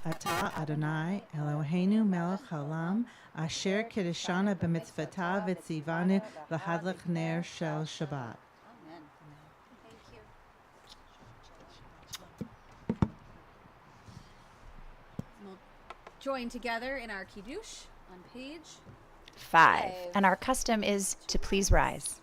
Ata Adonai Eloheinu melech haolam asher kiddushana b'mitzvotav v'tzivanu l'hadlach ner shel Shabbat. Amen. Thank you. We'll join together in our Kiddush on page 5. And our custom is to please rise.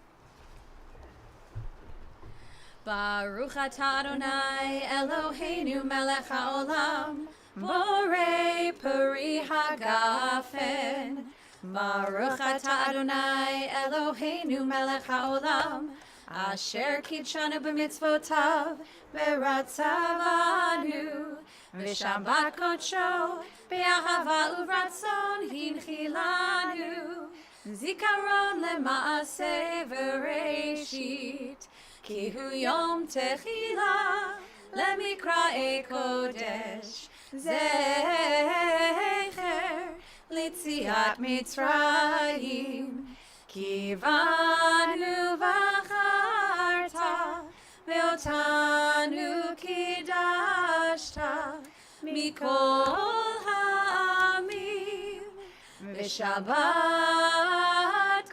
Baruch atah Adonai Eloheinu melech haolam borei peri hagafen. Baruch atah Adonai Eloheinu melech haolam asher kidshanu b'mitzvotav v'ratzavanu v'shambat kodsho b'ahava uvratzon hinchilanu zikaron lema'aseh v'reishit ki hu yom techila lemikra'e kodesh zecher litziat mitzrayim kivanu v'acharta ve'otanu kidashta mikol ha'amim v'shabbat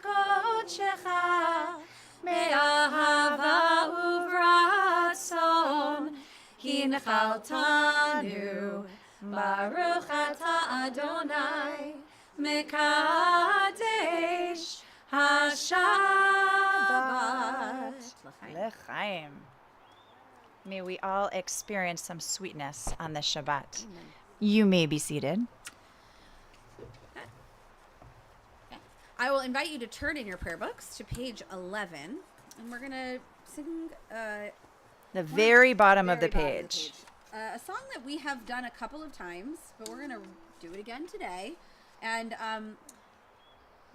kodshecha me'ahava uvratzon hinchaltanu Baruch atah Adonai mekadesh hashabbat. L'chaim. May we all experience some sweetness on this Shabbat. Amen. You may be seated. I will invite you to turn in your prayer books to page 11, and we're going to sing The very bottom of the very bottom page. A song that we have done a couple of times, but we're going to do it again today. And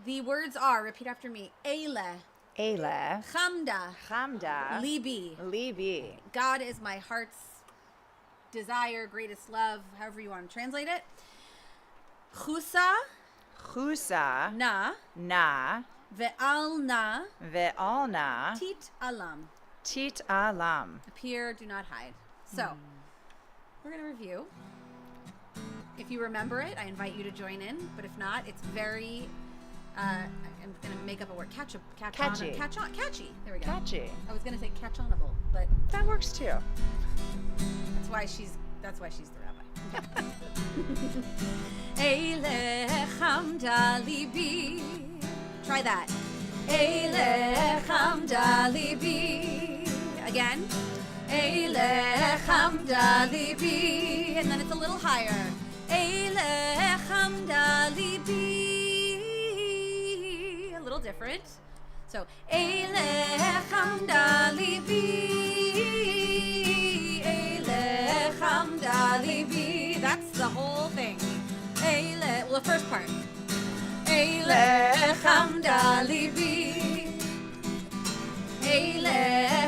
the words are, repeat after me, Eile, Eile, Chamda, Chamda, Libi. Libi. God is my heart's desire, greatest love, however you want to translate it. Chusa, Chusa, na, na, ve'alna, ve'alna, tit alam. tit alam. Appear, do not hide. So, we're going to review. If you remember it, I invite you to join in. But if not, it's very, I'm going to make up a word. Catchy. There we go. Catchy. I was going to say catch-onable, but That works too. that's why she's the rabbi. Eile chamda libi. Try that. Eile chamda libi. Again. Eile chamda libi. And then it's a little higher. Eile chamda libi. A little different. So, Eile chamda libi. Eile chamda libi. That's the whole thing. Eile, well, the first part. Eile chamda libi. Eile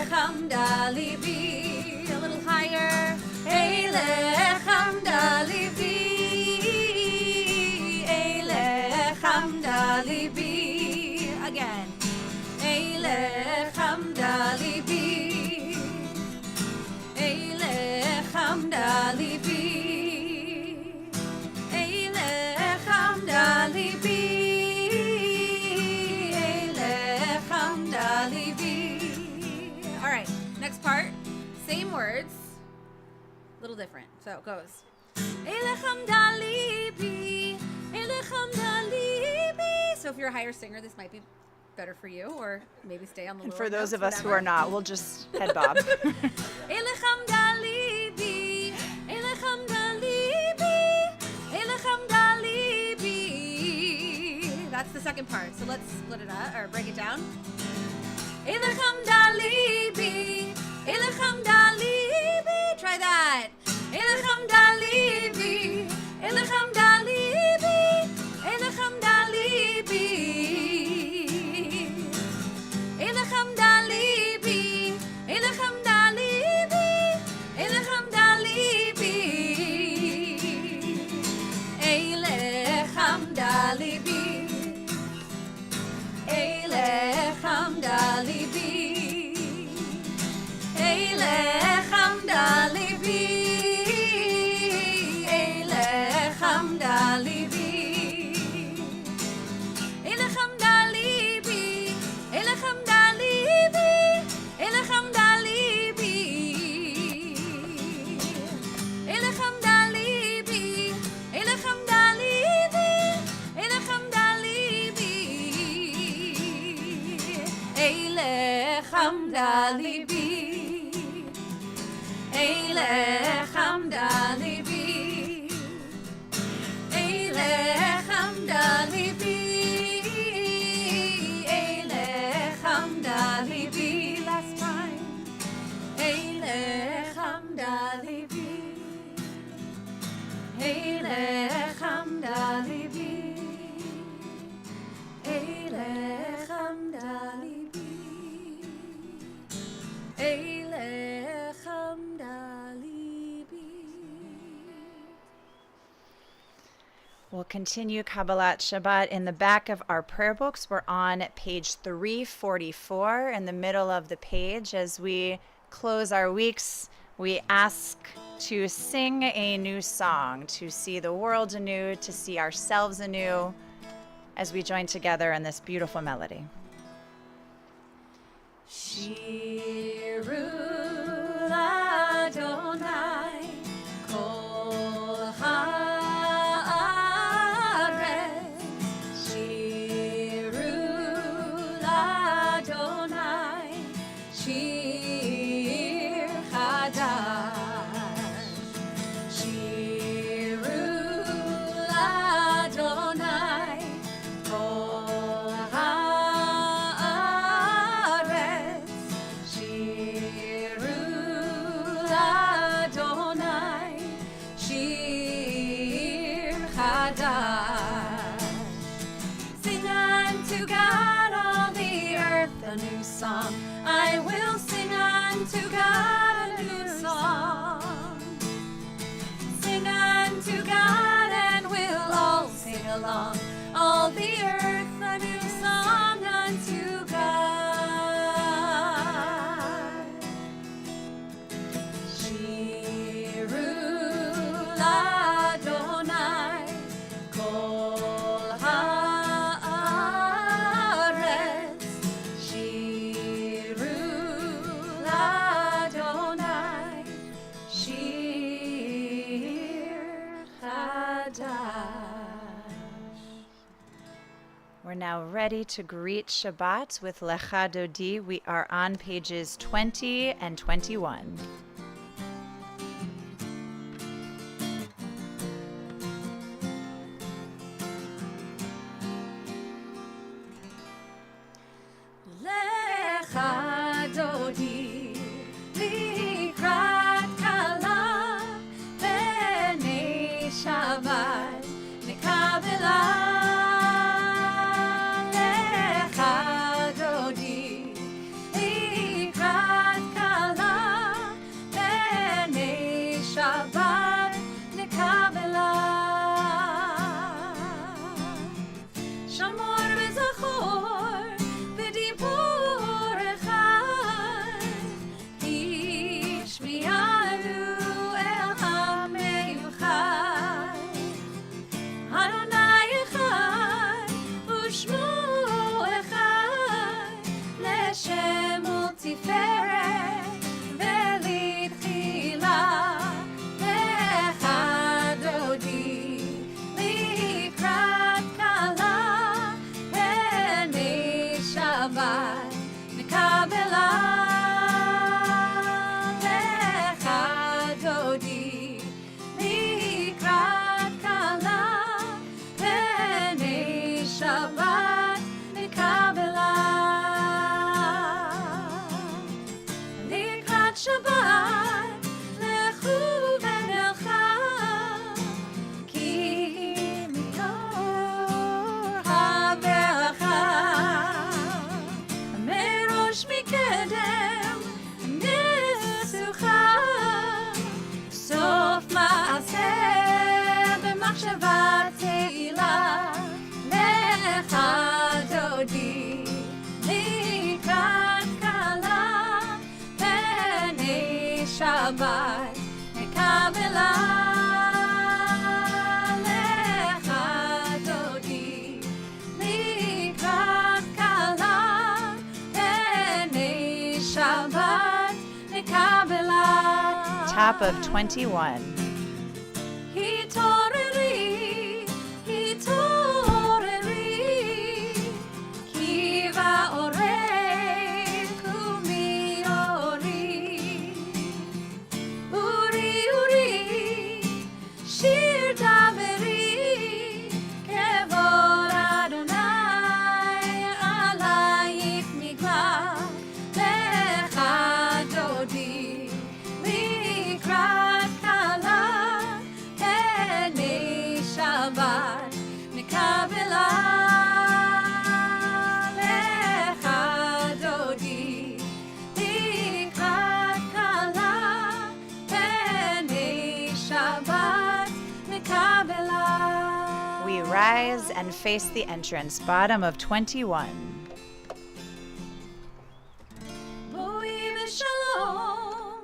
chamda libi. A little higher. Eile chamda libi. Eile chamda libi. Again. Eile chamda libi. Eile chamda libi. Eile chamda libi. Eile chamda libi. All right, next part. Same words, a little different. So it goes. Eile chamda libi. Eile chamda libi. So if you're a higher singer, this might be better for you, or maybe stay on the And lower for those notes, of us who whatever. are not, we'll just head bob. Eile chamda libi. Eile chamda libi. Eile chamda libi. That's the second part. So let's split it up or break it down. Eile chamda libi. Eile chamda libi. Try that. Eile chamda libi. Eile chamda libi. Eile chamda libi. Eile chamda libi. Eile chamda libi. Eile chamda libi. Eile chamda libi. Eile chamda libi. Eile chamda libi. Eile hamda libi. Eilech hamda libi. Eilech hamda libi. Eilech hamda libi. Last time. Eilech hamda libi. Eilech hamda libi. Eilech hamda libi. Eilech hamda libi. We'll continue Kabbalat Shabbat in the back of our prayer books. We're on page 344 in the middle of the page. As we close our weeks, we ask to sing a new song, to see the world anew, to see ourselves anew, as we join together in this beautiful melody. Shiru Adonai kol haaretz. Shiru Adonai shir chadash. Shiru Adonai kol haaretz. Shiru Adonai shir chadash. Sing unto God all the earth a new song. I will sing unto God a new song. Sing unto God and we'll all sing along. All the earth a new song unto God. Shiru Adonai kol haaretz. Shiru Adonai shir chadash. We're now ready to greet Shabbat with Lecha Dodi. We are on pages 20 and 21. Lecha Dodi likrat kala b'nei Shabbat nekabela. Lecha Dodi likrat kala b'nei Shabbat nekabela. Shamor v'zachor b'dibur echad, ishmi'alu el ha'meyuchad. Adonai echad u'shmo echad, leshem u'tiferet ve'litchila. Lecha Dodi likrat kala b'nei Shabbat nekabela. Lecha Dodi likrat kala b'nei Shabbat nekabela. Likrat Shabbat lechu v'nelcha, ki mior ha'bercha. Merosh mikedem nesucha, sof ma'aseh b'machshava te'ila. Lecha Dodi likrat kala b'nei Shabbat nekabela. Lecha Dodi likrat kala b'nei Shabbat nekabela. Top of 21. Hitoreri, hitoreri, ki va'orek Shabbat מקבלה לך דודי לקראת כלה פני שבת מקבלה. We rise and face the entrance, bottom of 21. בואי בשלום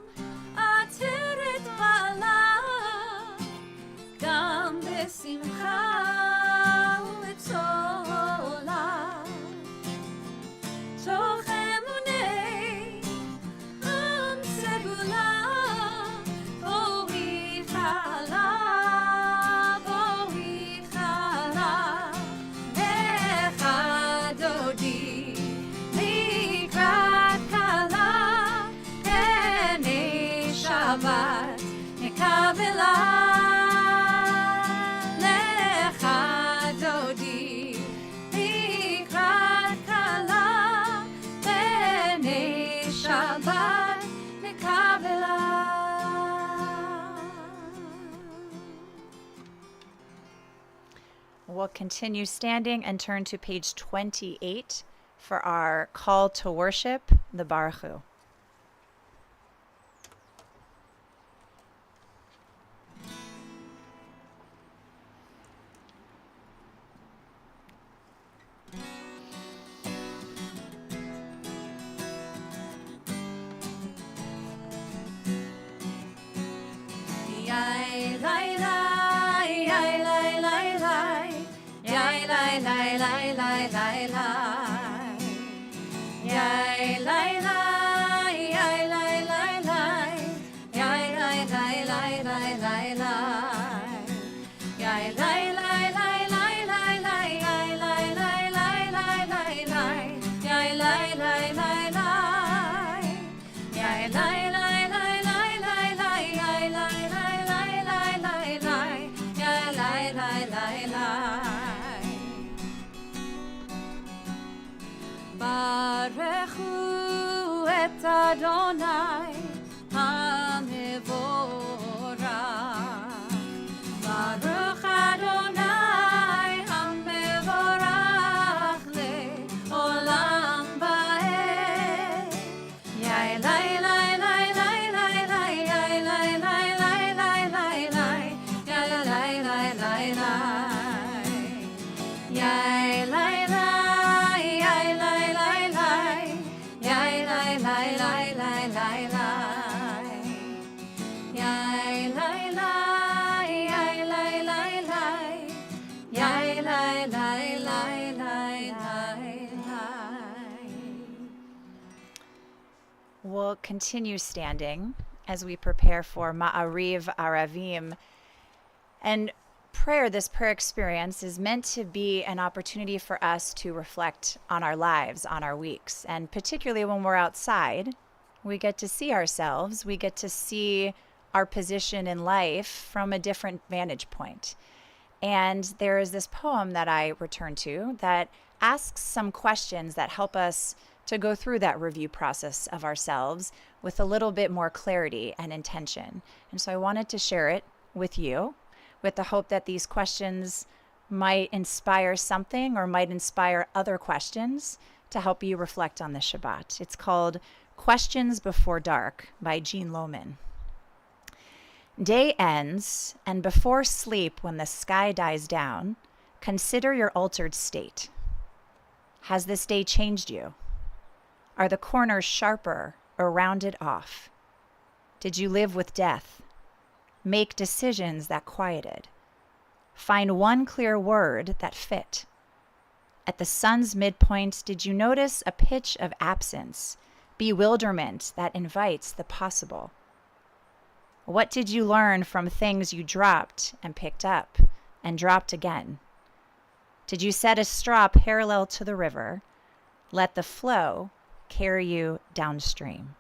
עטרת בעלה גם בשמחה ובצהלה תוך אמוני עם סגולה בואי חלה לך דודי לקראת כלה פני שבת מקבלה לך דודי לקראת כלה פני שבת מקבלה. We'll continue standing and turn to page 28 for our call to worship, the Baruch Hu. Yai lai lai, yai lai lai lai, yai lai lai lai lai lai lai, yai lai lai, yai lai lai lai, yai lai lai lai lai lai lai, yai lai lai lai lai lai lai, yai lai lai lai lai lai lai, yai lai lai lai lai, yai lai lai lai lai lai lai, yai lai lai lai lai lai lai, yai lai lai lai lai. Barechu et Adonai hamevorach. Baruch Adonai hamevorach le'olam va'ed. Yai lai lai lai lai lai lai, yai lai lai lai lai lai lai, yai lai lai lai lai, yai lai lai, yai lai lai lai, yai lai lai lai lai lai lai, yai lai lai, yai lai lai lai, yai lai lai lai lai lai. We'll continue standing as we prepare for Ma'ariv Aravim. And prayer, this prayer experience, is meant to be an opportunity for us to reflect on our lives, on our weeks. And particularly when we're outside, we get to see ourselves, we get to see our position in life from a different vantage point. And there is this poem that I return to that asks some questions that help us to go through that review process of ourselves with a little bit more clarity and intention. And so I wanted to share it with you with the hope that these questions might inspire something or might inspire other questions to help you reflect on the Shabbat. It's called Questions Before Dark by Jean Lohman. Day ends, and before sleep, when the sky dies down, consider your altered state. Has this day changed you? Are the corners sharper or rounded off? Did you live with death? Make decisions that quieted? Find one clear word that fit? At the sun's midpoint, did you notice a pitch of absence, bewilderment that invites the possible? What did you learn from things you dropped and picked up and dropped again? Did you set a straw parallel to the river? Let the flow carry you downstream.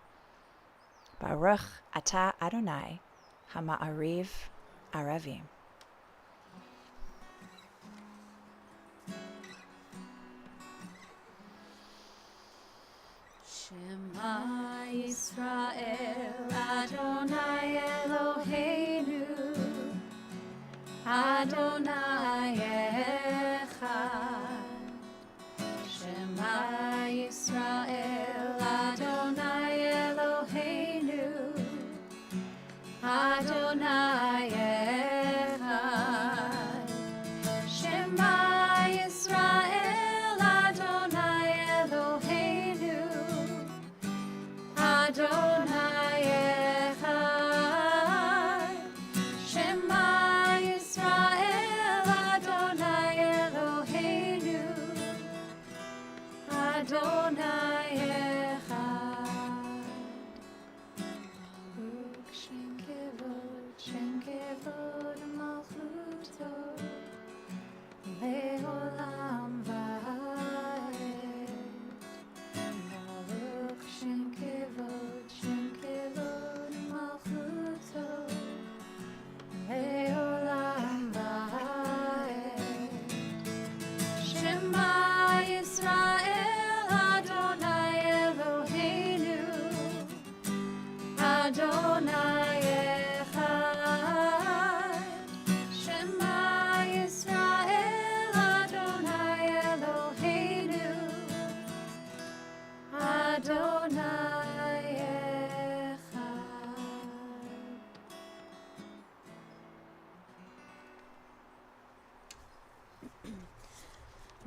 Baruch Ata Adonai HaMa'ariv Aravim. Shema Yisrael Adonai Eloheinu Adonai Echad. Shema Yisrael, Adonai Eloheinu. Adonai Echad. Shema Yisrael, Adonai Eloheinu. Adonai Echad. Shema Yisrael, Adonai Eloheinu. Adonai Echad. Shenkevod malchuto leolam va'ed. Baruch shenkevod malchuto leolam va'ed. Shema Yisrael, Adonai Eloheinu. Adonai Echad. Shema Yisrael, Adonai Eloheinu. Adonai Echad.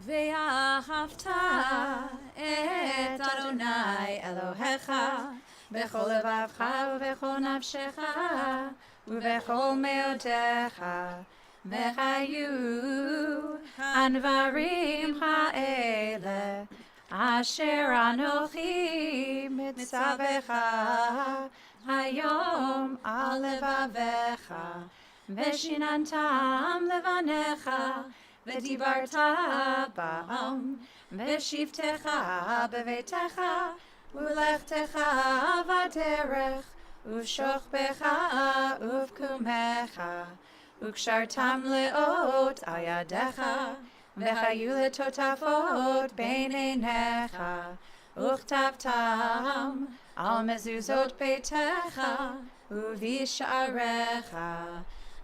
ואהבת את אדוני אלוהיך בכל לבבך ובכל נפשך ובכל מאודך, והיו הדברים האלה אשר אנוכי מצווך היום על לבביך, ושיננתם לבניך, ודיברת בם, ושבתך בביתך, ולכתך בדרך, ושוכבך ובקומך, וקשרתם לאות על ידיך, והיו לטוטפות בין עיניך, וכתבתם על מזוזות ביתך ובשעריך,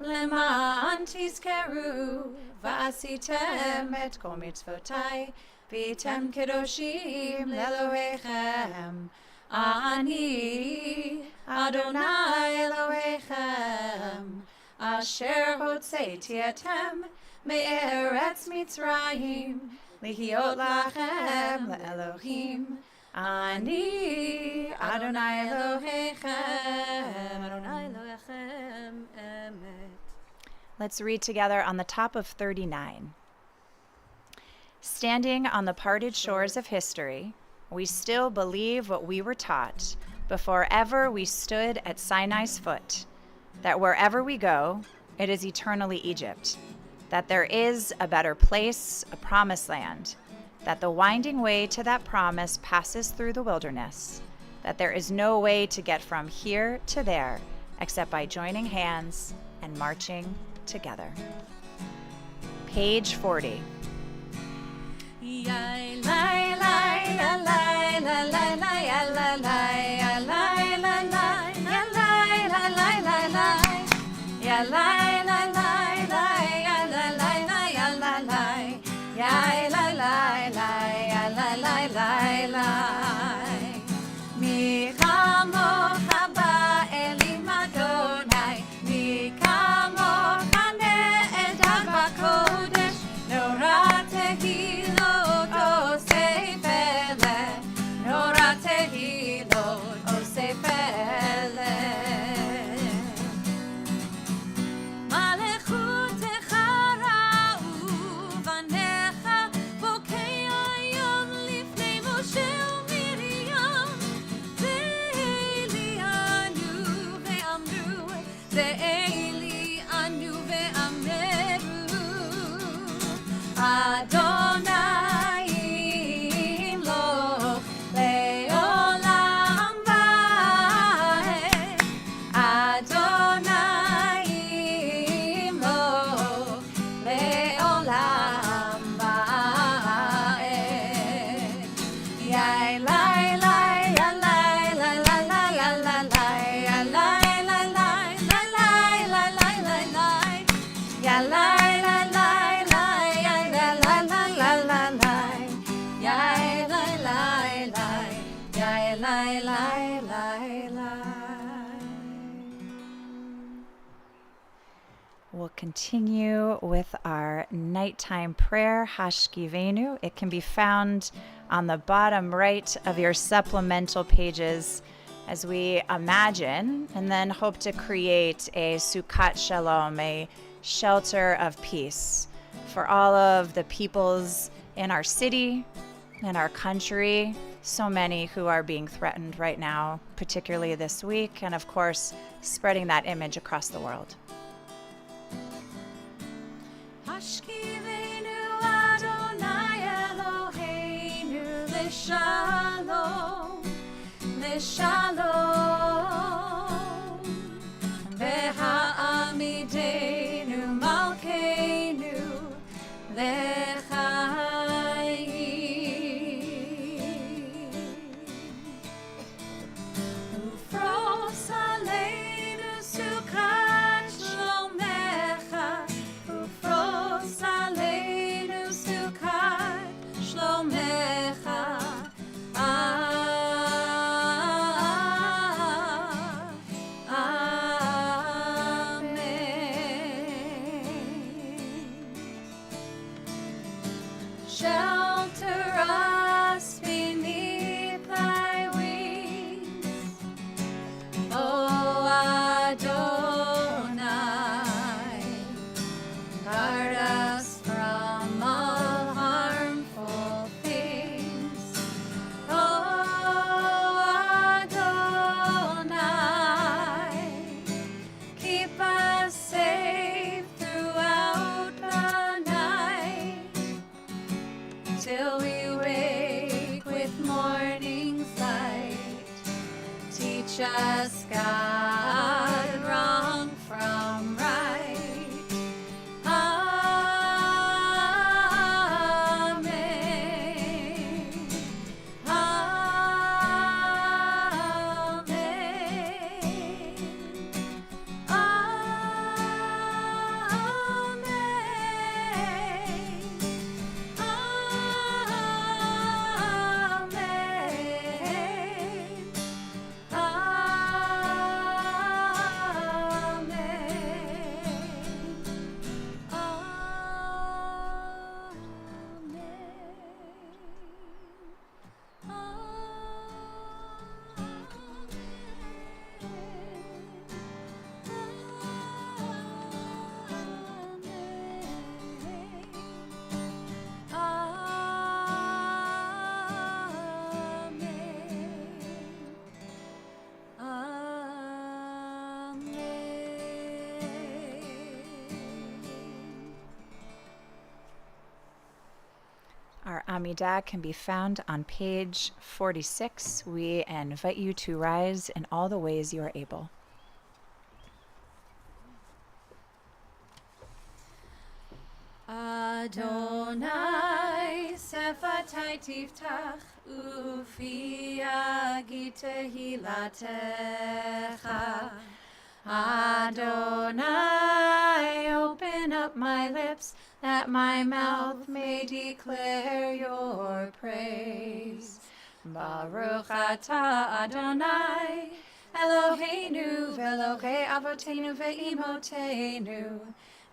למען תזכרו ועשיתם את כל מצוותי, והייתם קדושים לאלוהיכם. אני אדוני אלוהיכם, אשר הוצאתי אתם מארץ מצרים, להיות לכם לאלוהים. אני אדוני אלוהיכם, אדוני אלוהיכם אמת. Let's read together on the top of 39. Standing on the parted shores of history, we still believe what we were taught before ever we stood at Sinai's foot, that wherever we go, it is eternally Egypt, that there is a better place, a promised land, that the winding way to that promise passes through the wilderness, that there is no way to get from here to there except by joining hands and marching together. Page 40. מלכותך ראו בניך continue with our nighttime prayer, Hashkivenu. It can be found on the bottom right of your supplemental pages as we imagine and then hope to create a Sukkot Shalom, a shelter of peace for all of the peoples in our city, in our country, so many who are being threatened right now, particularly this week, and of course, spreading that image across the world. Hashkivenu Adonai Eloheinu L'Shalom, L'Shalom, V'ha'amidenu Malkeinu L'Chaim, Ufros Aleinu Sukkot Shlomecha, Ufros Aleinu Sukkot Shlomecha. Shelter us beneath thy wings, O Adonai. Guard us from all harmful things, O Adonai. Keep us safe throughout the night, till we wake with morning's light. Teach us, God, wrong from right. Amen. Amen. Our Amidah can be found on page 46. We invite you to rise in all the ways you are able. Adonai sefatai tiftach ufi yagid tehilatecha. Adonai, open up my lips, that my mouth may declare your praise. Baruch atah Adonai, Eloheinu ve'Elokei avotenu ve'imotenu,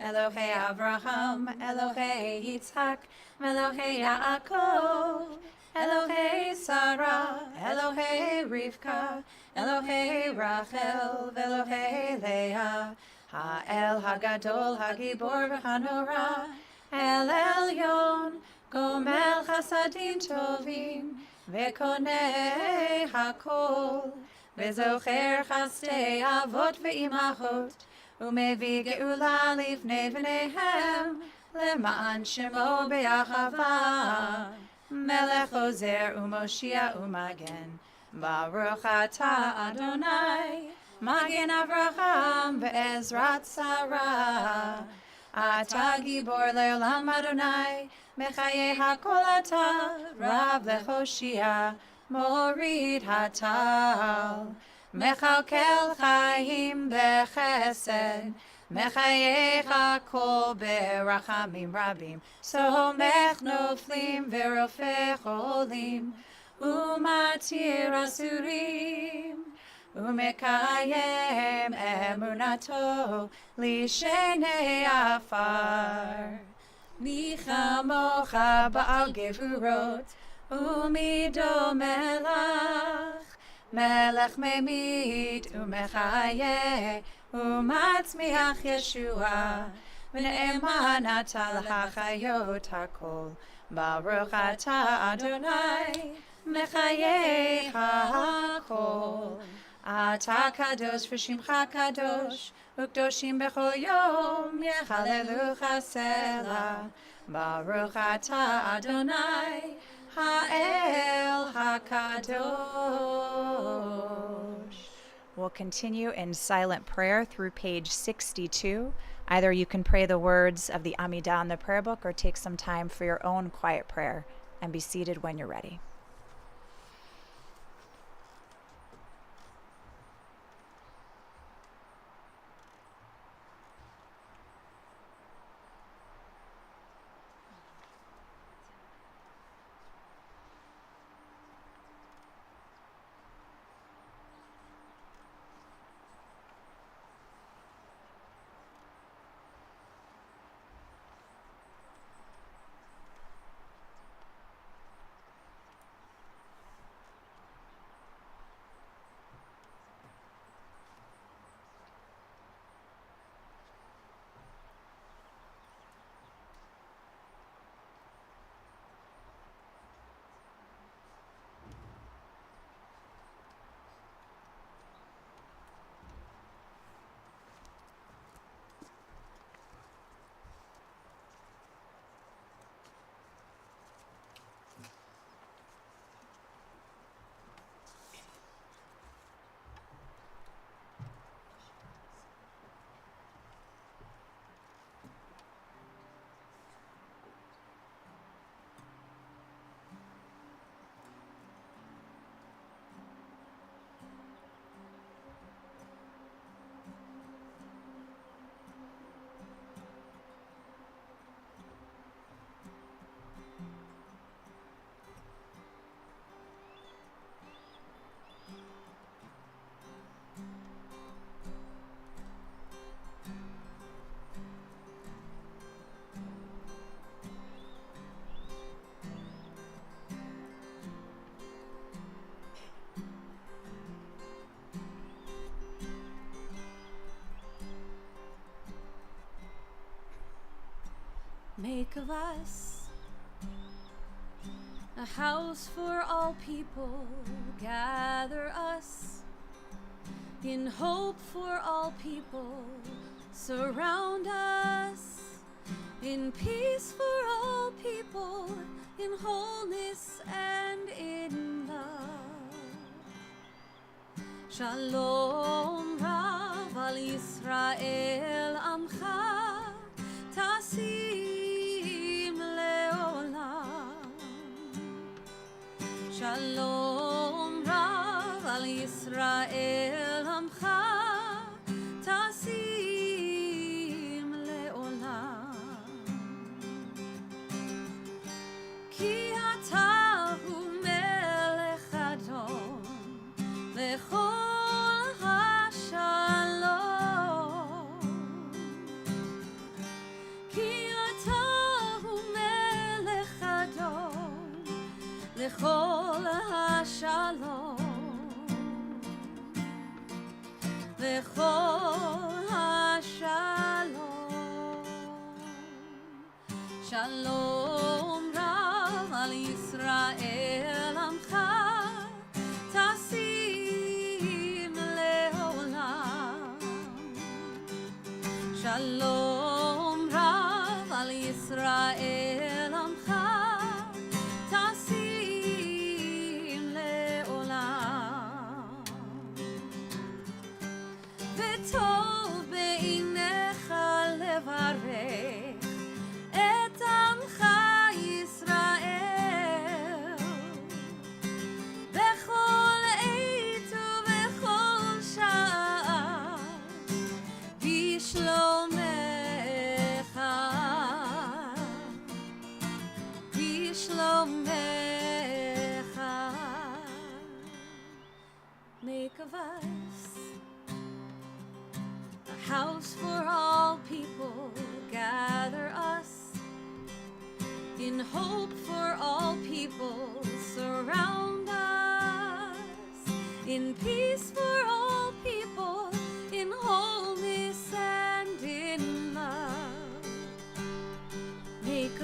Elokei Avraham, Elokei Yitzhak, Elokei Yaakov, Elokei Sarah, Elokei Rivka, Elokei Rachel, Elokei Leah, Ha'el Hagadol, Hagibor v'Hanora, El Elyon, Gomel Chasadim Tovim, Ve'konei Hakol, Ve'zocher Chastei Avot ve'imachot, Umevi geula lifnei v'neihem, Le'ma'an shemo be'achava, Melech ozer u'moshia u'magen, Baruch atah Adonai, Magen Avraham ve'ezrat Sarah. Atah gibor le'olam Adonai, Mechayei hakol atah, Rav le'choshia, Morid hatal. Mechalkel chayim bechesed, Mechayei hakol berachamim rabim, Somech noflim ve'rofeh cholim, Umatir asurim, ומקיים אמונתו לשני עפר. מי כמוך בעל גבורות ומידו מלך, מלך ממית ומחיה ומצמיח ישועה, ונאמן אתה להחיות הכל. ברוך אתה אדוני מחייך הכל. אתה קדוש ושמך קדוש, וקדושים בכל יום יחללוך סלה. ברוך אתה אדוני האל הקדוש. We'll continue in silent prayer through page 62. Either you can pray the words of the Amidah in the prayer book or take some time for your own quiet prayer and be seated when you're ready. Make of us a house for all people. Gather us in hope for all people. Surround us in peace for all people, in wholeness and in love. Shalom Rav al Yisrael Amcha Tasim Leolam. Shalom Rav al Yisrael Amcha Tasim Leolam. Ki ata hu melech Adon lechol hashalom. Ki ata hu melech Adon lechol hashalom. Lechol hashalom. Shalom Rav al Yisrael Amcha Tasim Leolam. Shalom Rav al Yisrael Amcha Tasim Leolam. V'tov be'inecha levarech et amcha Yisrael bechol עת ובכל שעה בשלומך.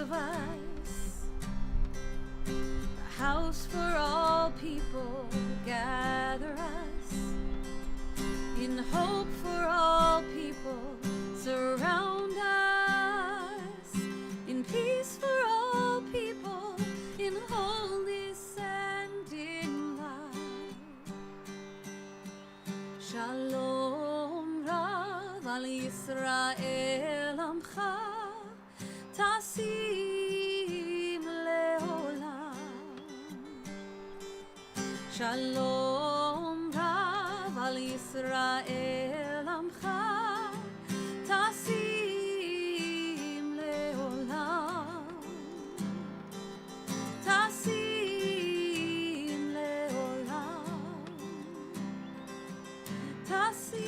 device. A house for all people, gather us. In hope for all people, surround us. In peace for all people, in wholeness and in love. Shalom Rav al Yisrael Amcha, Tasim Leolam. Shalom Rav al Yisrael Amcha, Tasim Leolam. Tasim Leolam. Tasim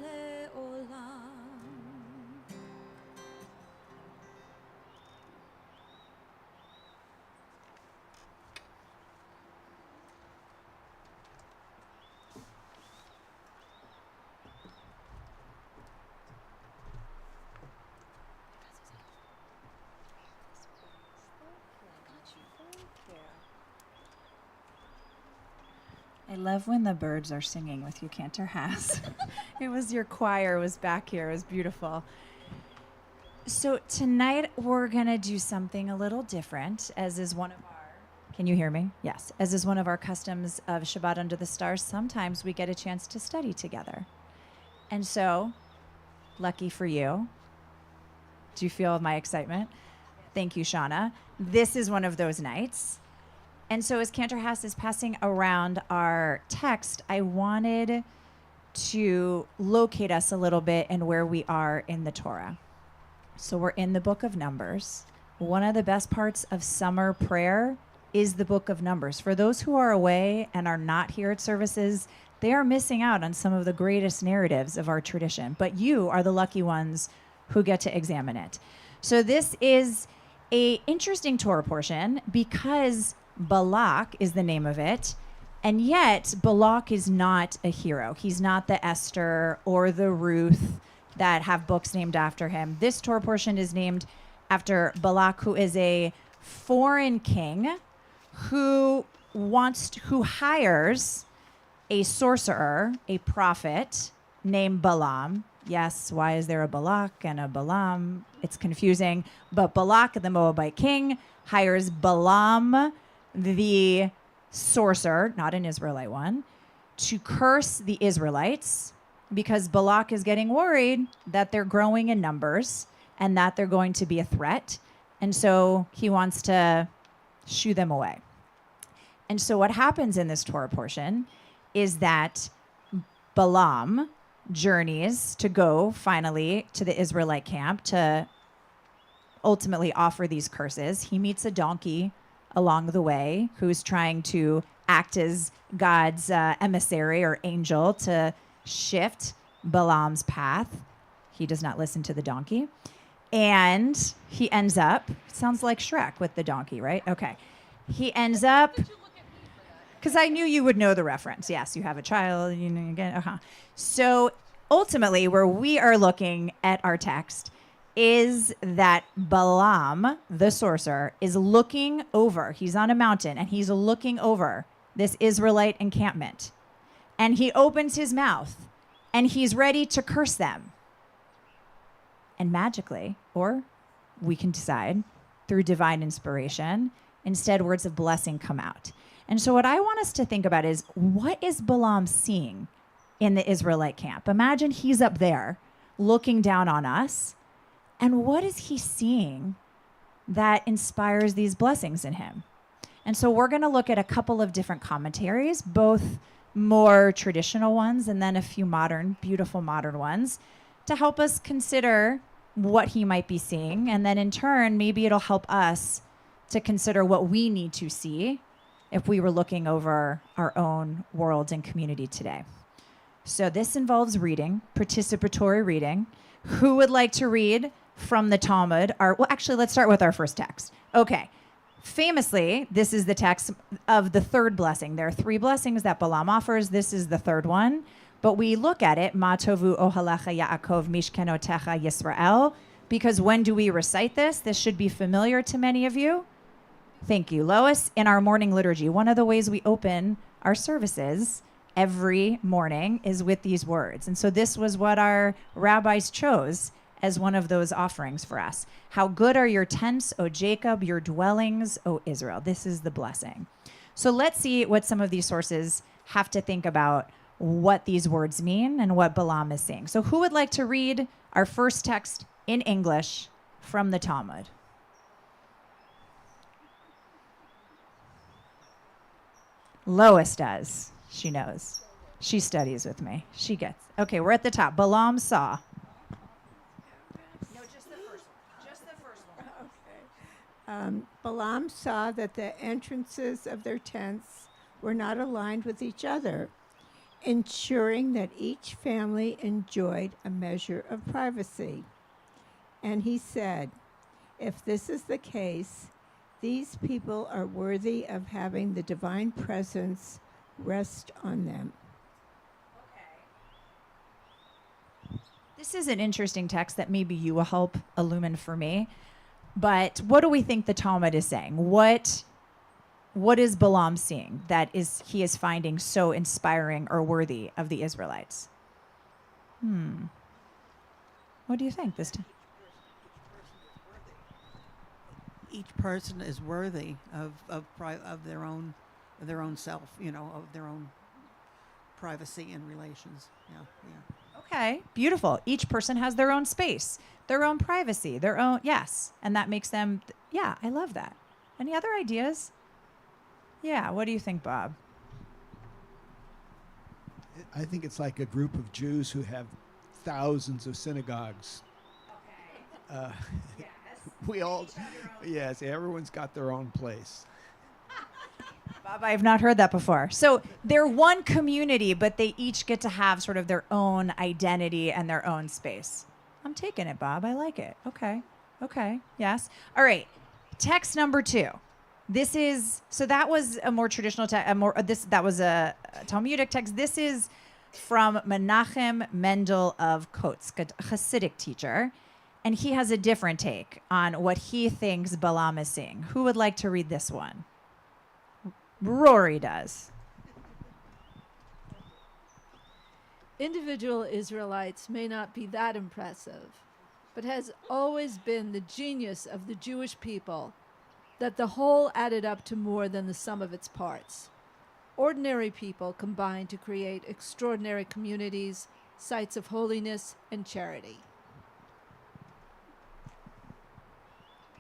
Leolam. I love when the birds are singing with you, Cantor Haas. It was your choir was back here. It was beautiful. So tonight we're going to do something a little different, as is one of our... Can you hear me? Yes. As is one of our customs of Shabbat Under the Stars, sometimes we get a chance to study together. And so, lucky for you, do you feel my excitement? Thank you, Shauna. This is one of those nights. And so as Cantor Haas is passing around our text, I wanted to locate us a little bit in where we are in the Torah. So we're in the book of Numbers. One of the best parts of summer prayer is the book of Numbers. For those who are away and are not here at services, they are missing out on some of the greatest narratives of our tradition. But you are the lucky ones who get to examine it. So this is an interesting Torah portion because Balak is the name of it, and yet Balak is not a hero. He's not the Esther or the Ruth that have books named after him. This Torah portion is named after Balak, who is a foreign king who hires a sorcerer, a prophet named Balaam. Yes, why is there a Balak and a Balaam? It's confusing. But Balak, the Moabite king, hires Balaam, the sorcerer, not an Israelite one, to curse the Israelites because Balak is getting worried that they're growing in numbers and that they're going to be a threat. And so he wants to shoo them away. And so what happens in this Torah portion is that Balaam journeys to go finally to the Israelite camp to ultimately offer these curses. He meets a donkey along the way who's trying to act as God's emissary or angel to shift Balaam's path. He does not listen to the donkey. And he ends up, sounds like Shrek with the donkey, right? Okay. He ends up, because I knew you would know the reference. Yes, you have a child. You know, again. So ultimately, where we are looking at our text is that Balaam, the sorcerer, is looking over. He's on a mountain, and he's looking over this Israelite encampment. And he opens his mouth, and he's ready to curse them. And magically, or we can decide through divine inspiration, instead words of blessing come out. And so what I want us to think about is, what is Balaam seeing in the Israelite camp? Imagine he's up there looking down on us. And what is he seeing that inspires these blessings in him? And so we're going to look at a couple of different commentaries, both more traditional ones and then a few modern, beautiful modern ones, to help us consider what he might be seeing. And then in turn, maybe it'll help us to consider what we need to see if we were looking over our own world and community today. So this involves reading, participatory reading. Who would like to read from the Talmud? Well, actually, let's start with our first text. Okay. Famously, this is the text of the third blessing. There are three blessings that Balaam offers. This is the third one. But we look at it, Ma tovu ohalecha Yaakov mishkenotecha Yisrael, because when do we recite this? This should be familiar to many of you. Thank you, Lois. In our morning liturgy, one of the ways we open our services every morning is with these words. And so this was what our rabbis chose as one of those offerings for us. How good are your tents, O Jacob, your dwellings, O Israel. This is the blessing. So let's see what some of these sources have to think about what these words mean and what Balaam is saying. So who would like to read our first text in English from the Talmud? Lois does. She knows. She studies with me. She gets. Okay, we're at the top. Balaam saw. No, just the first one. Just the first one. Okay. Balaam saw that the entrances of their tents were not aligned with each other, ensuring that each family enjoyed a measure of privacy. And he said, if this is the case, these people are worthy of having the divine presence rest on them. Okay. This is an interesting text that maybe you will help illumine for me. But what do we think the Talmud is saying? What is Balaam seeing that he is finding so inspiring or worthy of the Israelites? What do you think this time? Each person is worthy of their own self, of their own privacy and relations. Yeah. Okay, beautiful. Each person has their own space, their own privacy, their own, yes. And that makes them, I love that. Any other ideas? Yeah, what do you think, Bob? I think it's like a group of Jews who have thousands of synagogues. Okay. Yes. We all, yes, everyone's got their own place. Bob, I have not heard that before. So they're one community, but they each get to have sort of their own identity and their own space. I'm taking it, Bob. I like it. Okay. Yes. All right. Text number 2. That was a more traditional text. That was a Talmudic text. This is from Menachem Mendel of Kotsk, a Hasidic teacher. And he has a different take on what he thinks Balaam is seeing. Who would like to read this one? Rory does. Individual Israelites may not be that impressive, but has always been the genius of the Jewish people that the whole added up to more than the sum of its parts. Ordinary people combined to create extraordinary communities, sites of holiness and charity.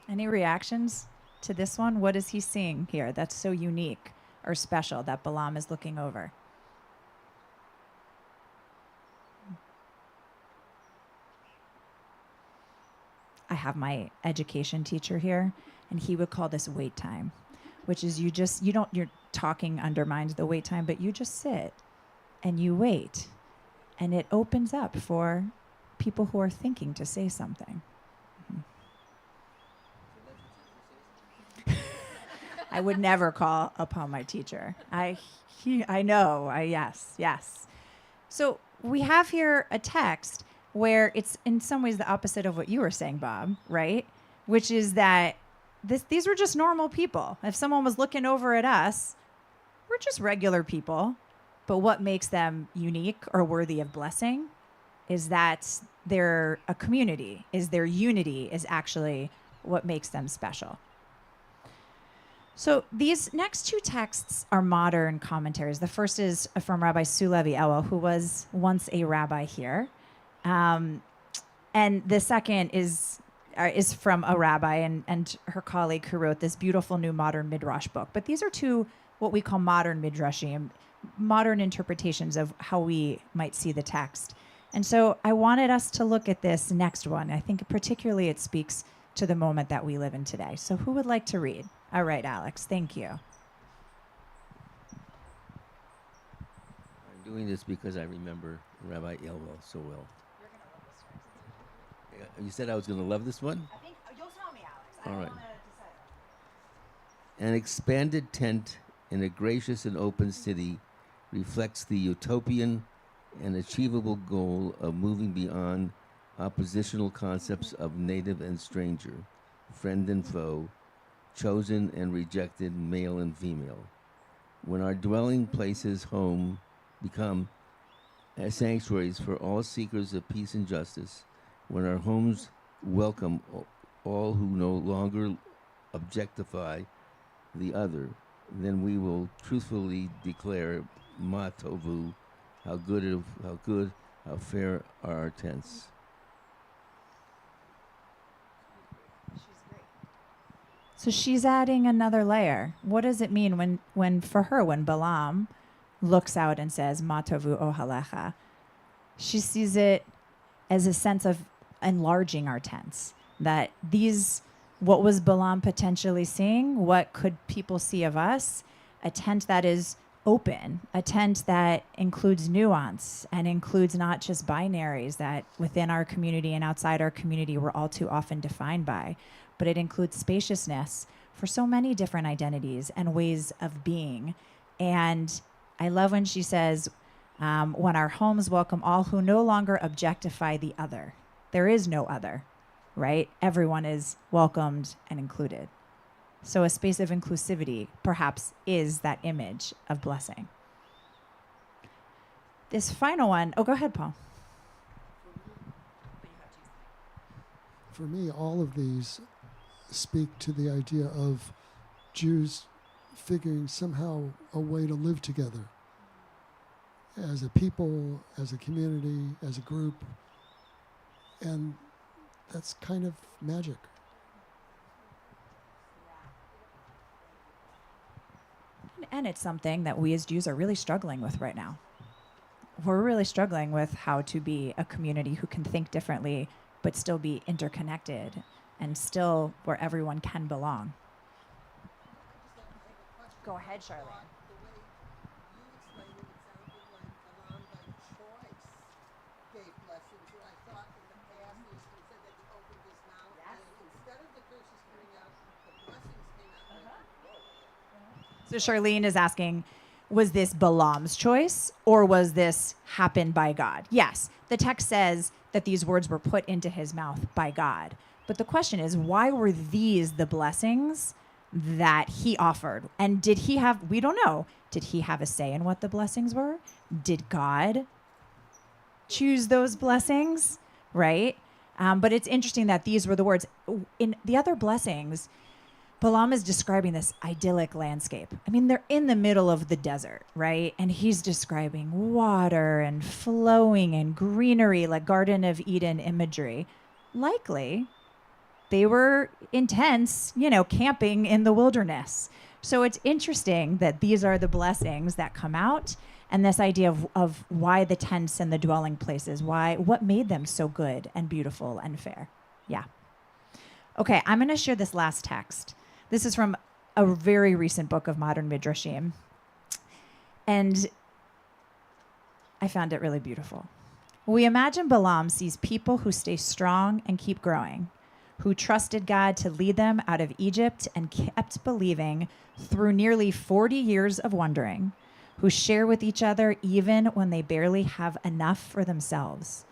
Any reactions to this one? What is he seeing here that's so unique or special that Balaam is looking over? I have my education teacher here, and he would call this wait time, which is you're talking undermines the wait time, but you just sit and you wait, and it opens up for people who are thinking to say something. I would never call upon my teacher. I know. Yes. So we have here a text where it's in some ways the opposite of what you were saying, Bob, right? Which is that these were just normal people. If someone was looking over at us, we're just regular people. But what makes them unique or worthy of blessing is that they're a community, is their unity is actually what makes them special. So these next 2 texts are modern commentaries. The first is from Rabbi Sulevi Elwell, who was once a rabbi here. And the second is from a rabbi and her colleague who wrote this beautiful new modern midrash book. But these are 2 what we call modern midrashim, modern interpretations of how we might see the text. And so I wanted us to look at this next one. I think particularly it speaks to the moment that we live in today. So who would like to read? All right, Alex, thank you. I'm doing this because I remember Rabbi Elwell so well. You're going to love this text. You said I was going to love this one? I think you'll tell me, Alex. All right. want to decide. An expanded tent in a gracious and open city reflects the utopian and achievable goal of moving beyond oppositional concepts of native and stranger, friend and foe, chosen and rejected, male and female. When our dwelling places home become as sanctuaries for all seekers of peace and justice, when our homes welcome all who no longer objectify the other, then we will truthfully declare Ma Tovu, how good, how fair are our tents. So she's adding another layer. What does it mean when for her, when Balaam looks out and says, Matovu ohalecha, she sees it as a sense of enlarging our tents. That what was Balaam potentially seeing? What could people see of us? A tent that is open, a tent that includes nuance and includes not just binaries that within our community and outside our community we're all too often defined by, but it includes spaciousness for so many different identities and ways of being. And I love when she says, when our homes welcome all who no longer objectify the other. There is no other, right? Everyone is welcomed and included. So a space of inclusivity perhaps is that image of blessing. This final one, oh, go ahead, Paul. For me, all of these speak to the idea of Jews figuring somehow a way to live together as a people, as a community, as a group. And that's kind of magic. And it's something that we as Jews are really struggling with right now. We're really struggling with how to be a community who can think differently, but still be interconnected and still where everyone can belong. Go ahead, Charlene. So Charlene is asking, was this Balaam's choice or was this happened by God? Yes, the text says that these words were put into his mouth by God. But the question is, why were these the blessings that he offered? And did he have, we don't know, did he have a say in what the blessings were? Did God choose those blessings, right? But it's interesting that these were the words. In the other blessings, Balaam is describing this idyllic landscape. I mean, they're in the middle of the desert, right? And he's describing water and flowing and greenery, like Garden of Eden imagery. Likely, they were intense, camping in the wilderness. So it's interesting that these are the blessings that come out, and this idea of why the tents and the dwelling places, what made them so good and beautiful and fair. Yeah. Okay, I'm going to share this last text. This is from a very recent book of modern midrashim, and I found it really beautiful. We imagine Balaam sees people who stay strong and keep growing, who trusted God to lead them out of Egypt and kept believing through nearly 40 years of wandering, who share with each other even when they barely have enough for themselves.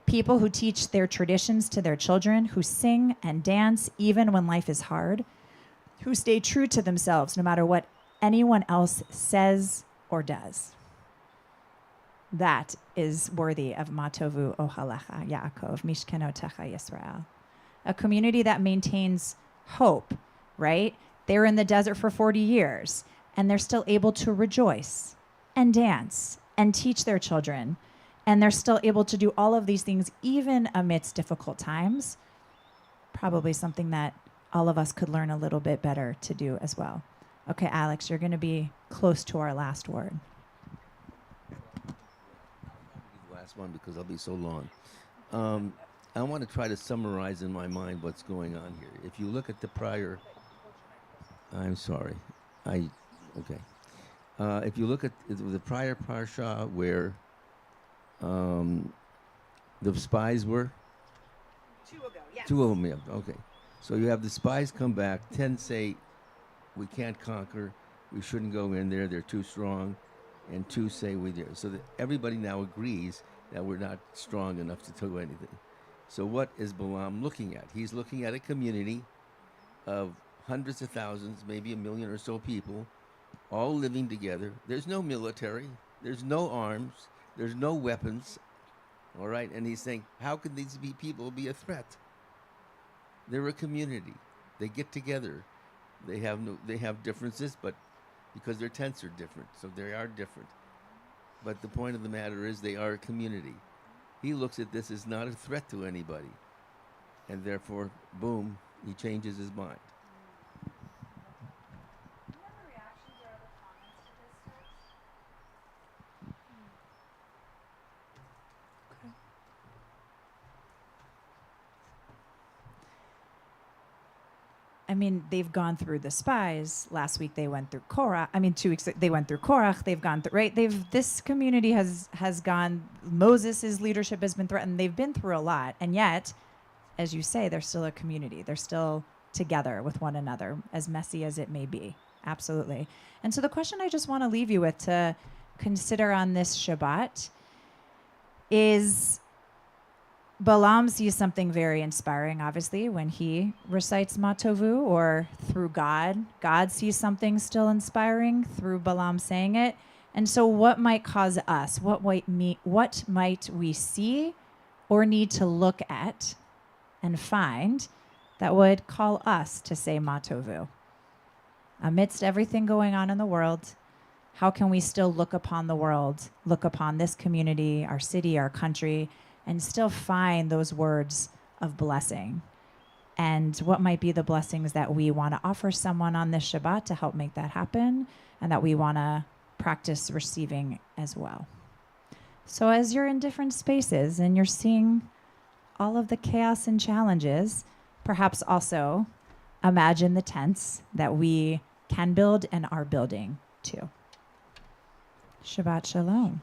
People who teach their traditions to their children, who sing and dance even when life is hard, who stay true to themselves no matter what anyone else says or does. That is worthy of Matovu Ohalecha Yaakov, Mishkenotecha Yisrael. A community that maintains hope, right? They're in the desert for 40 years, and they're still able to rejoice and dance and teach their children, and they're still able to do all of these things even amidst difficult times. Probably something that all of us could learn a little bit better to do as well. Okay, Alex, you're going to be close to our last word. Last one because I'll be so long. I want to try to summarize in my mind what's going on here. If you look at the prior, I'm sorry, okay. If you look at the prior parsha where the spies were? 2 ago, yes. 2 of them, yeah, okay. So you have the spies come back, 10 say, we can't conquer, we shouldn't go in there, they're too strong, and 2 say we do. So that everybody now agrees that we're not strong enough to do anything. So what is Balaam looking at? He's looking at a community of hundreds of thousands, maybe a million or so people, all living together. There's no military, there's no arms, there's no weapons, all right? And he's saying, how can these people be a threat? They're a community. They get together. They have differences, but because their tents are different, so they are different. But the point of the matter is they are a community. He looks at this as not a threat to anybody. And therefore, boom, he changes his mind. I mean, they've gone through the spies. Last week they went through Korach. I mean, 2 weeks they went through Korach. They've gone through, right? This community has gone. Moses' leadership has been threatened. They've been through a lot, and yet, as you say, they're still a community. They're still together with one another, as messy as it may be. Absolutely. And so the question I just want to leave you with to consider on this Shabbat is, Balaam sees something very inspiring, obviously, when he recites Matovu, or through God. God sees something still inspiring through Balaam saying it. And so what might cause us, what might we see or need to look at and find that would call us to say Matovu? Amidst everything going on in the world, how can we still look upon the world, look upon this community, our city, our country, and still find those words of blessing? And what might be the blessings that we want to offer someone on this Shabbat to help make that happen, and that we want to practice receiving as well? So as you're in different spaces and you're seeing all of the chaos and challenges, perhaps also imagine the tents that we can build and are building too. Shabbat Shalom.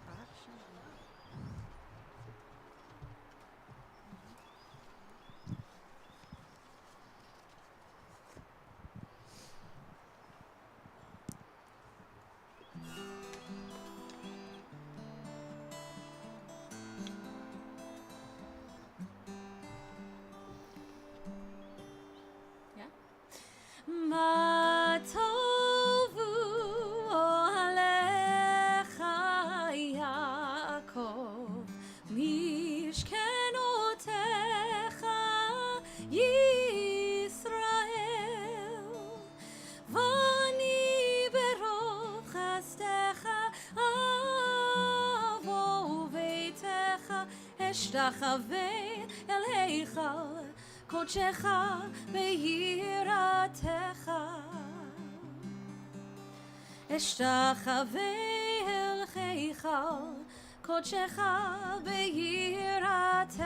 Ma tovu alecha Yaakov, mishkenotecha Yisrael, vani berov chastecha avo veitecha eshtachave el heichal קודשך ביראתך אשתחווה אל היכל קודשך ביראתך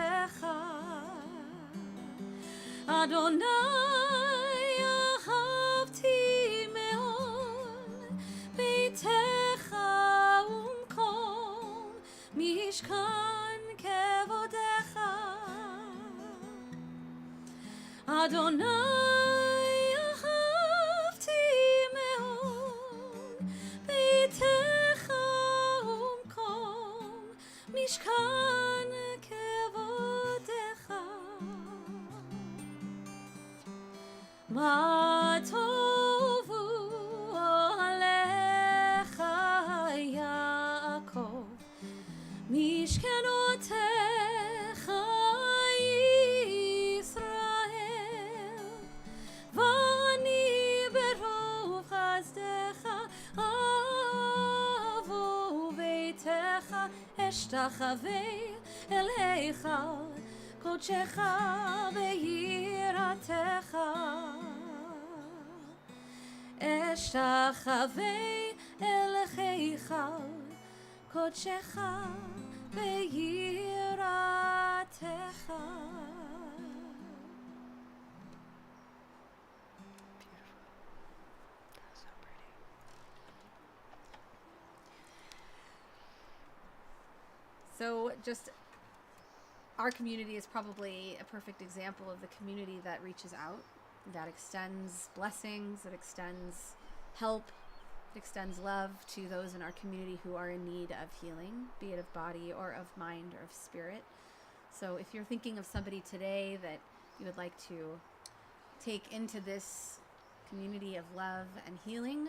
אדוני אהבתי מאוד ביתך ומקום משכן כבודך אדוני אהבתי מאוד ביתך ומקום משכן כבודך מה טובו עליך יעקב משכנותיך אשתחווה אל היכל קודשך ביראתך אשתחווה אל היכל קודשך ביראתך. So just our community is probably a perfect example of the community that reaches out, that extends blessings, that extends help, that extends love to those in our community who are in need of healing, be it of body or of mind or of spirit. So if you're thinking of somebody today that you would like to take into this community of love and healing,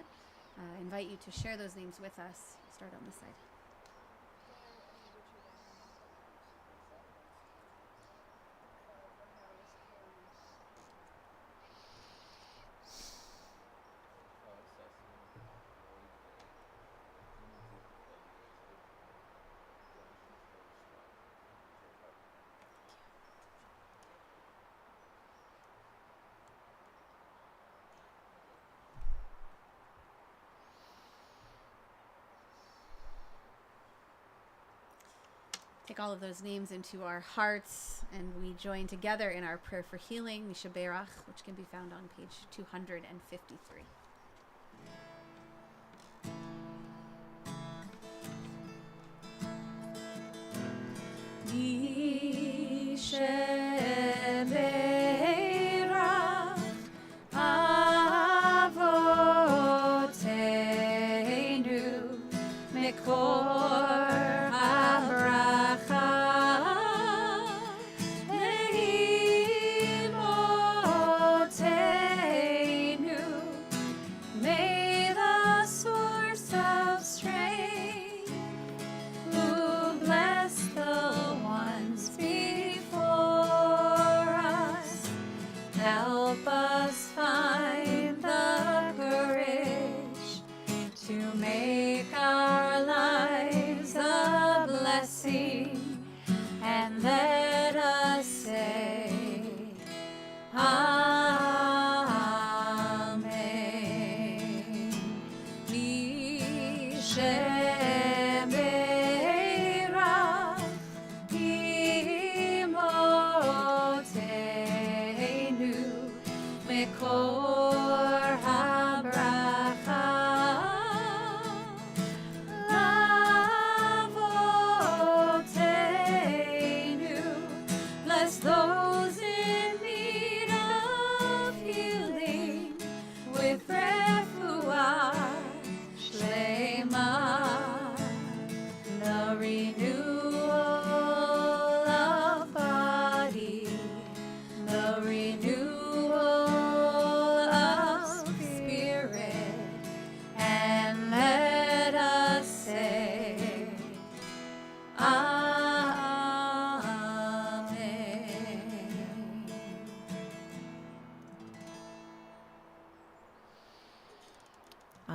I invite you to share those names with us. Start on this side. Take all of those names into our hearts, and we join together in our prayer for healing, Mishaberach, which can be found on page 253. Mishaberach Avoteinu Mekor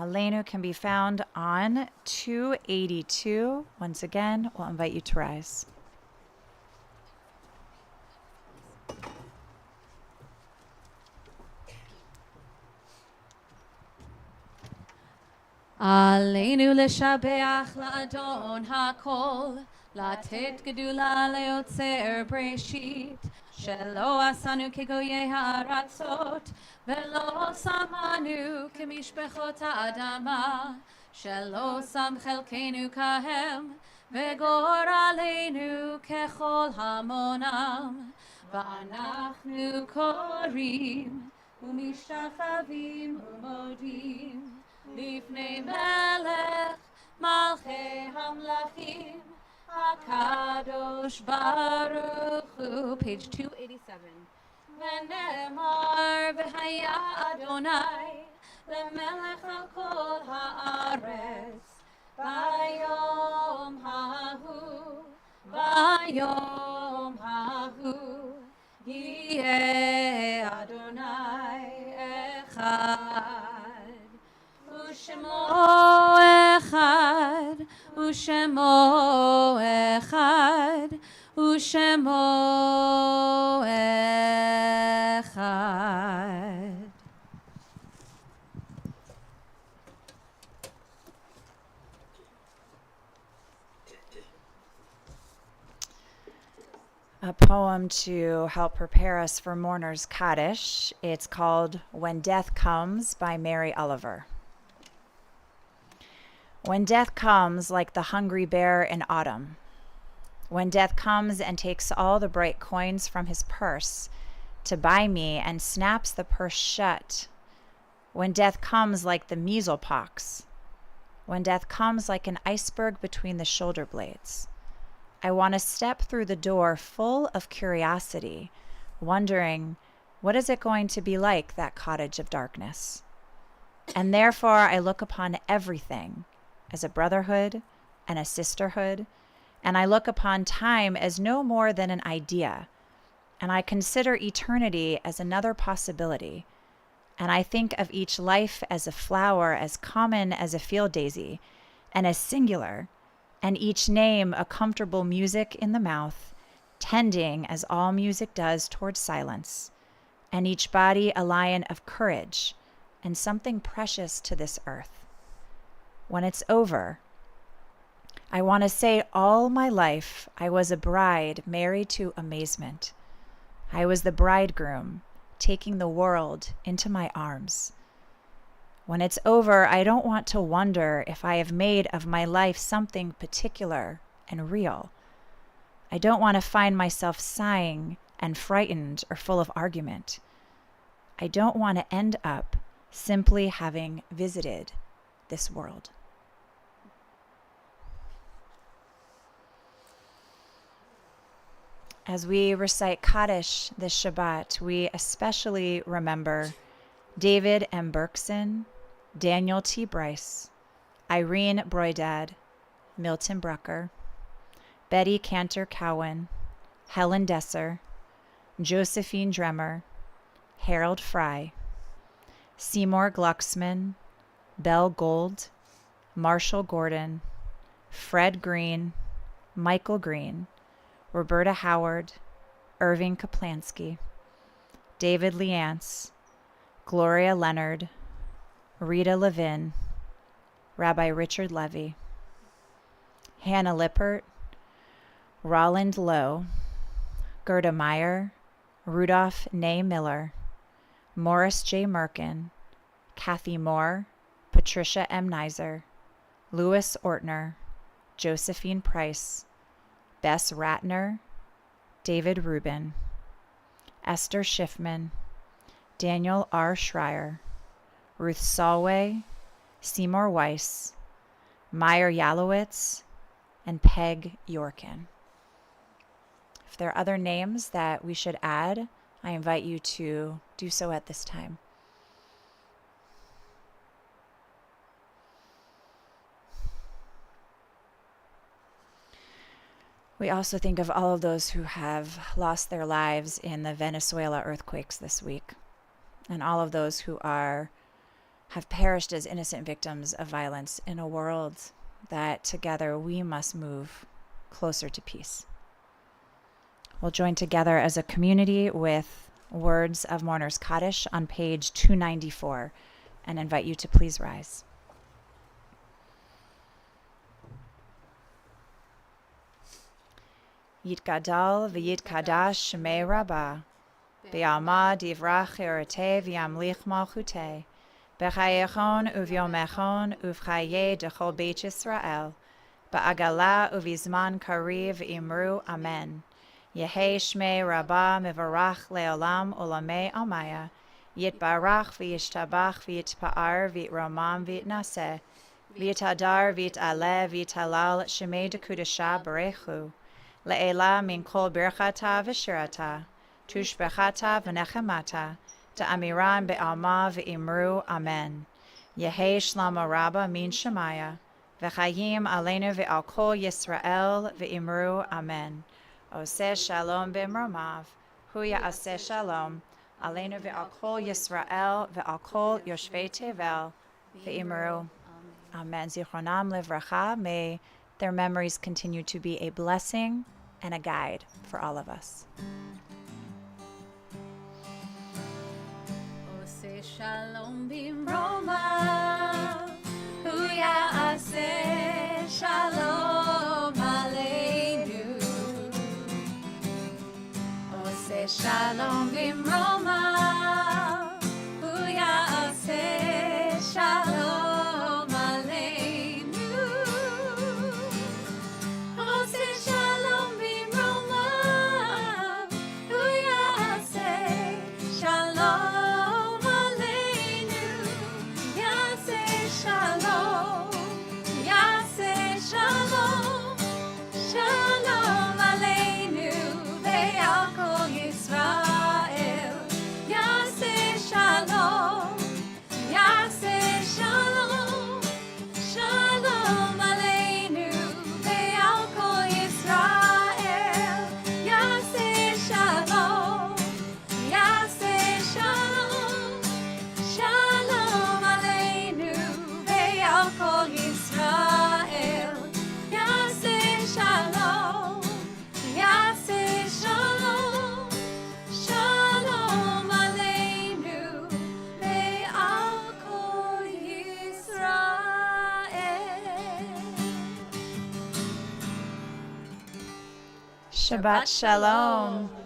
Aleinu can be found on 282. Once again, we'll invite you to rise. עלינו לשבח לאדון הכל, לתת גדולה ליוצר בראשית, שלא עשנו כגויי הארצות, ולא שמנו כמשפחות האדמה, שלא שם חלקנו כהם, וגורלנו ככל המונם, ואנחנו קוראים ומשתחווים ומודים לפני מלך מלכי המלכים הקדוש ברוך הוא. Page 287. ונאמר והיה אדוני למלך על כל הארץ ביום ההוא, ביום ההוא יהיה אדוני אחד ושמו אחד, ושמו אחד, ושמו אחד. A poem to help prepare us for Mourner's Kaddish. It's called When Death Comes by Mary Oliver. When death comes like the hungry bear in autumn, when death comes and takes all the bright coins from his purse to buy me and snaps the purse shut, when death comes like the measle pox, when death comes like an iceberg between the shoulder blades, I want to step through the door full of curiosity, wondering, what is it going to be like, that cottage of darkness? And therefore I look upon everything as a brotherhood and a sisterhood, and I look upon time as no more than an idea, and I consider eternity as another possibility, and I think of each life as a flower as common as a field daisy, and as singular, and each name a comfortable music in the mouth, tending as all music does towards silence, and each body a lion of courage, and something precious to this earth. When it's over, I want to say all my life I was a bride married to amazement. I was the bridegroom taking the world into my arms. When it's over, I don't want to wonder if I have made of my life something particular and real. I don't want to find myself sighing and frightened or full of argument. I don't want to end up simply having visited this world. As we recite Kaddish this Shabbat, we especially remember David M. Berkson, Daniel T. Bryce, Irene Broydad, Milton Brucker, Betty Cantor Cowan, Helen Desser, Josephine Dremmer, Harold Fry, Seymour Glucksman, Belle Gold, Marshall Gordon, Fred Green, Michael Green, Roberta Howard, Irving Kaplansky, David Leance, Gloria Leonard, Rita Levin, Rabbi Richard Levy, Hannah Lippert, Roland Lowe, Gerda Meyer, Rudolph Ney Miller, Morris J. Merkin, Kathy Moore, Patricia M. Nizer, Louis Ortner, Josephine Price, Bess Ratner, David Rubin, Esther Schiffman, Daniel R. Schreier, Ruth Solway, Seymour Weiss, Meyer Yalowitz, and Peg Yorkin. If there are other names that we should add, I invite you to do so at this time. We also think of all of those who have lost their lives in the Venezuela earthquakes this week, and all of those who have perished as innocent victims of violence in a world that together we must move closer to peace. We'll join together as a community with words of Mourner's Kaddish on page 294 and invite you to please rise. Yitgadal v'yitkadash shemei Rabbah, b'yalma divrach ereteh v'yamlich malchuteh, b'chayechon uvyomechon uvchaye dechol beit Yisrael, ba'agala uvizman kariv imru amen. Yehei shmei Rabbah mivarach leolam olamei amaya, yitbarach v'yishtabach v'yitpa'ar v'yitramam v'yitnaseh, v'yitadar v'yitaleh v'yitalal shemei dekudasha berechu, Le'ela min kol birchata v'shirata, tushbechata v'nechemata, ta'amiran be'alma v'imru amen. Yehei shlama rabba min shemaya, v'chayim aleinu ve'al kol Yisrael v'imru amen. Oseh shalom b'mromav, hu ya'aseh shalom, aleinu ve'al kol Yisrael ve'al kol yoshvei tevel v'imru amen. Zichronam livracha, may their memories continue to be a blessing and a guide for all of us. Oseh shalom b'mromav, hu ya'aseh shalom aleinu. Oseh shalom b'mromav, hu ya'aseh shalom. Shalom. Shabbat Shalom.